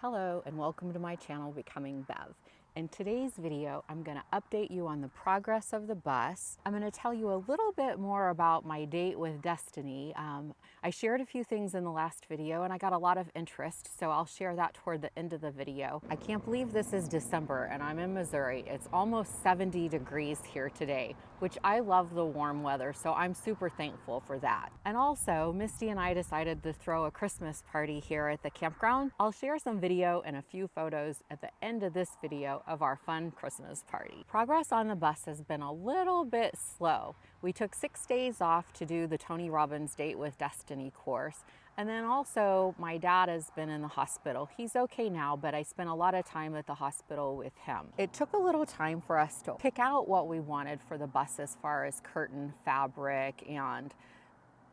Hello and welcome to my channel Becoming Bev. In today's video, I'm going to update you on the progress of the bus. I'm going to tell you a little bit more about my date with Destiny. I shared a few things in the last video and I got a lot of interest, so I'll share that toward the end of the video. I can't believe this is December and I'm in Missouri. It's almost 70 degrees here today, which I love the warm weather, so I'm super thankful for that. And also, Misty and I decided to throw a Christmas party here at the campground. I'll share some video and a few photos at the end of this video of our fun Christmas party. Progress on the bus has been a little bit slow. We took 6 days off to do the Tony Robbins Date with Destiny course. And then also my dad has been in the hospital. He's okay now, but I spent a lot of time at the hospital with him. It took a little time for us to pick out what we wanted for the bus as far as curtain fabric and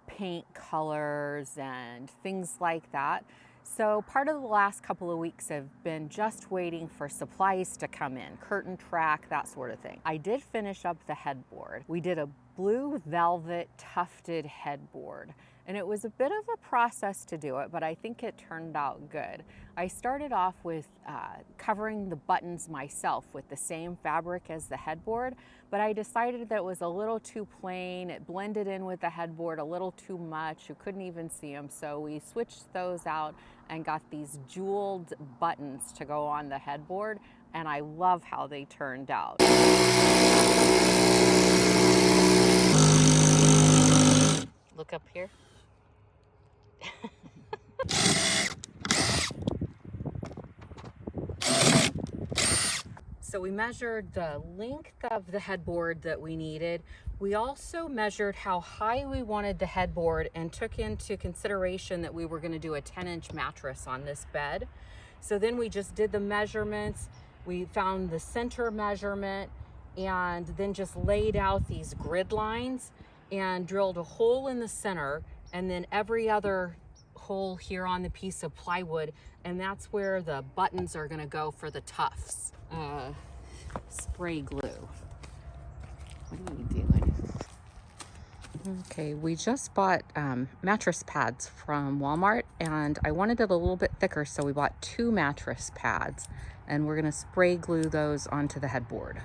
paint colors and things like that. So part of the last couple of weeks have been just waiting for supplies to come in, curtain track, that sort of thing. I did finish up the headboard. We did a blue velvet tufted headboard, and it was a bit of a process to do it, but I think it turned out good. I started off with covering the buttons myself with the same fabric as the headboard, but I decided that it was a little too plain. It blended in with the headboard a little too much. You couldn't even see them, so we switched those out and got these jeweled buttons to go on the headboard, and I love how they turned out. Look up here. So we measured the length of the headboard that we needed. We also measured how high we wanted the headboard and took into consideration that we were going to do a 10-inch mattress on this bed. So then we just did the measurements. We found the center measurement and then just laid out these grid lines and drilled a hole in the center and then every other hole here on the piece of plywood, and that's where the buttons are going to go for the tufts. Spray glue. What are you doing? Okay, we just bought mattress pads from Walmart, and I wanted it a little bit thicker, so we bought 2 mattress pads, and we're going to spray glue those onto the headboard.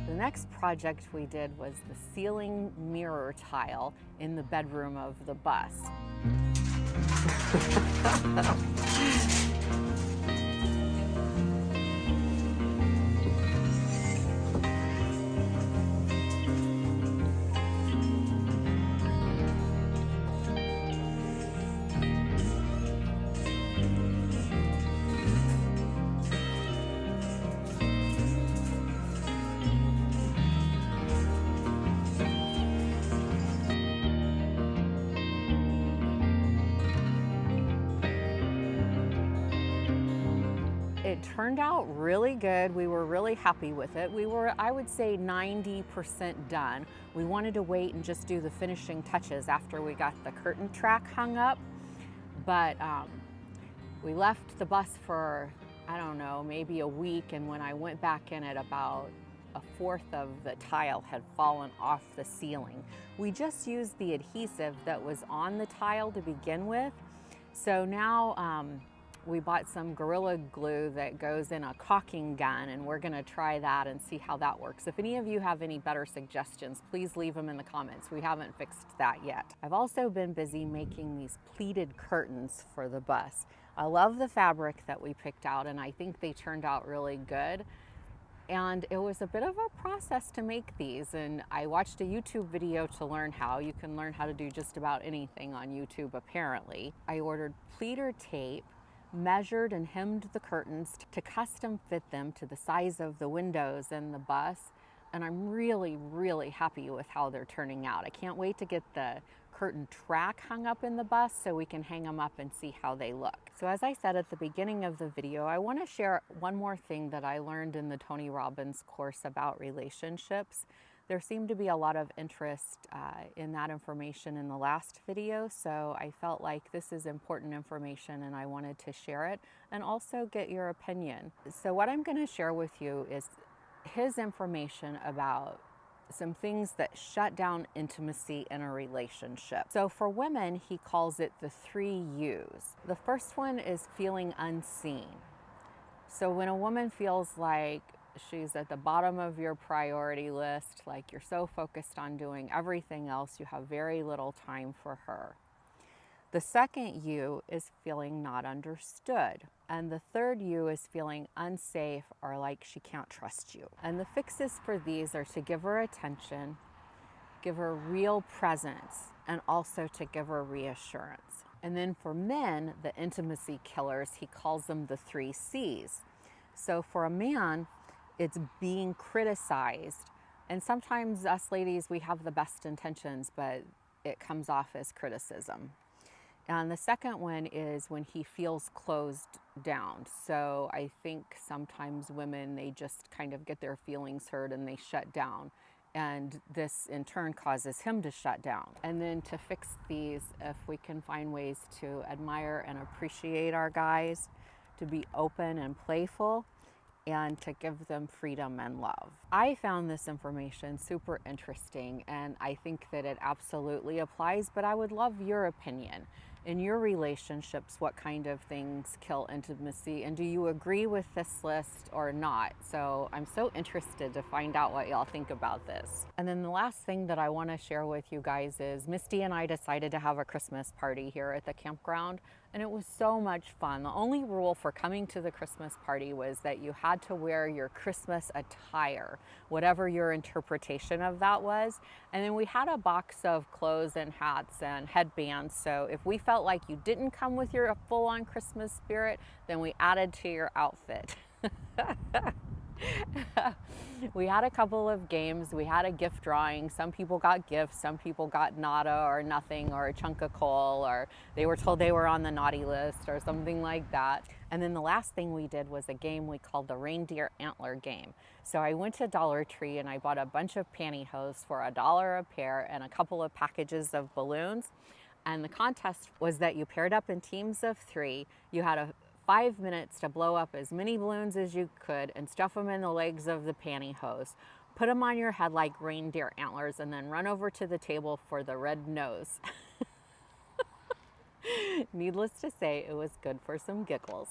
The next project we did was the ceiling mirror tile in the bedroom of the bus. It turned out really good. We were really happy with it. We were, I would say, 90% done. We wanted to wait and just do the finishing touches after we got the curtain track hung up. But we left the bus for, I don't know, maybe a week, and when I went back in it, about 1/4 of the tile had fallen off the ceiling. We just used the adhesive that was on the tile to begin with. So now we bought some Gorilla Glue that goes in a caulking gun, and we're gonna try that and see how that works. If any of you have any better suggestions, please leave them in the comments. We haven't fixed that yet. I've also been busy making these pleated curtains for the bus. I love the fabric that we picked out, and I think they turned out really good. And it was a bit of a process to make these, and I watched a YouTube video to learn how. You can learn how to do just about anything on YouTube, apparently. I ordered pleater tape, measured and hemmed the curtains to custom fit them to the size of the windows in the bus, and I'm really, really happy with how they're turning out. I can't wait to get the curtain track hung up in the bus so we can hang them up and see how they look. So as I said at the beginning of the video, I want to share one more thing that I learned in the Tony Robbins course about relationships. There seemed to be a lot of interest in that information in the last video, so I felt like this is important information and I wanted to share it and also get your opinion. So what I'm going to share with you is his information about some things that shut down intimacy in a relationship. So for women, he calls it the 3 U's. The first one is feeling unseen. So when a woman feels like she's at the bottom of your priority list, like you're so focused on doing everything else, you have very little time for her. The second U is feeling not understood. And the third U is feeling unsafe or like she can't trust you. And the fixes for these are to give her attention, give her real presence, and also to give her reassurance. And then for men, the intimacy killers, he calls them the 3 C's. So for a man, it's being criticized. And sometimes us ladies, we have the best intentions, but it comes off as criticism. And the second one is when he feels closed down. So I think sometimes women, they just kind of get their feelings hurt and they shut down. And this in turn causes him to shut down. And then to fix these, if we can find ways to admire and appreciate our guys, to be open and playful, and to give them freedom and love. I found this information super interesting, and I think that it absolutely applies, but I would love your opinion. In your relationships, what kind of things kill intimacy, and do you agree with this list or not? So I'm so interested to find out what y'all think about this. And then the last thing that I want to share with you guys is Misty and I decided to have a Christmas party here at the campground, and it was so much fun. The only rule for coming to the Christmas party was that you had to wear your Christmas attire, whatever your interpretation of that was. And then we had a box of clothes and hats and headbands, so if we felt like you didn't come with your full-on Christmas spirit, then we added to your outfit. We had a couple of games. We had a gift drawing. Some people got gifts, some people got nada or nothing or a chunk of coal, or they were told they were on the naughty list or something like that. And then the last thing we did was a game we called the reindeer antler game. So I went to Dollar Tree and I bought a bunch of pantyhose for $1 a pair and a couple of packages of balloons. And the contest was that you paired up in teams of 3. You had 5 minutes to blow up as many balloons as you could and stuff them in the legs of the pantyhose. Put them on your head like reindeer antlers and then run over to the table for the red nose. Needless to say, it was good for some giggles.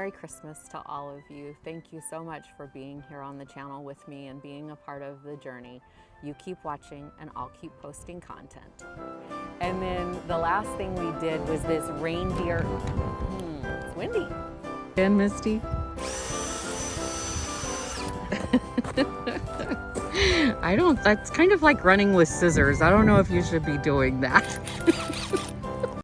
Merry Christmas to all of you. Thank you so much for being here on the channel with me and being a part of the journey. You keep watching and I'll keep posting content. And then the last thing we did was this reindeer, it's windy. And Misty. That's kind of like running with scissors. I don't know if you should be doing that.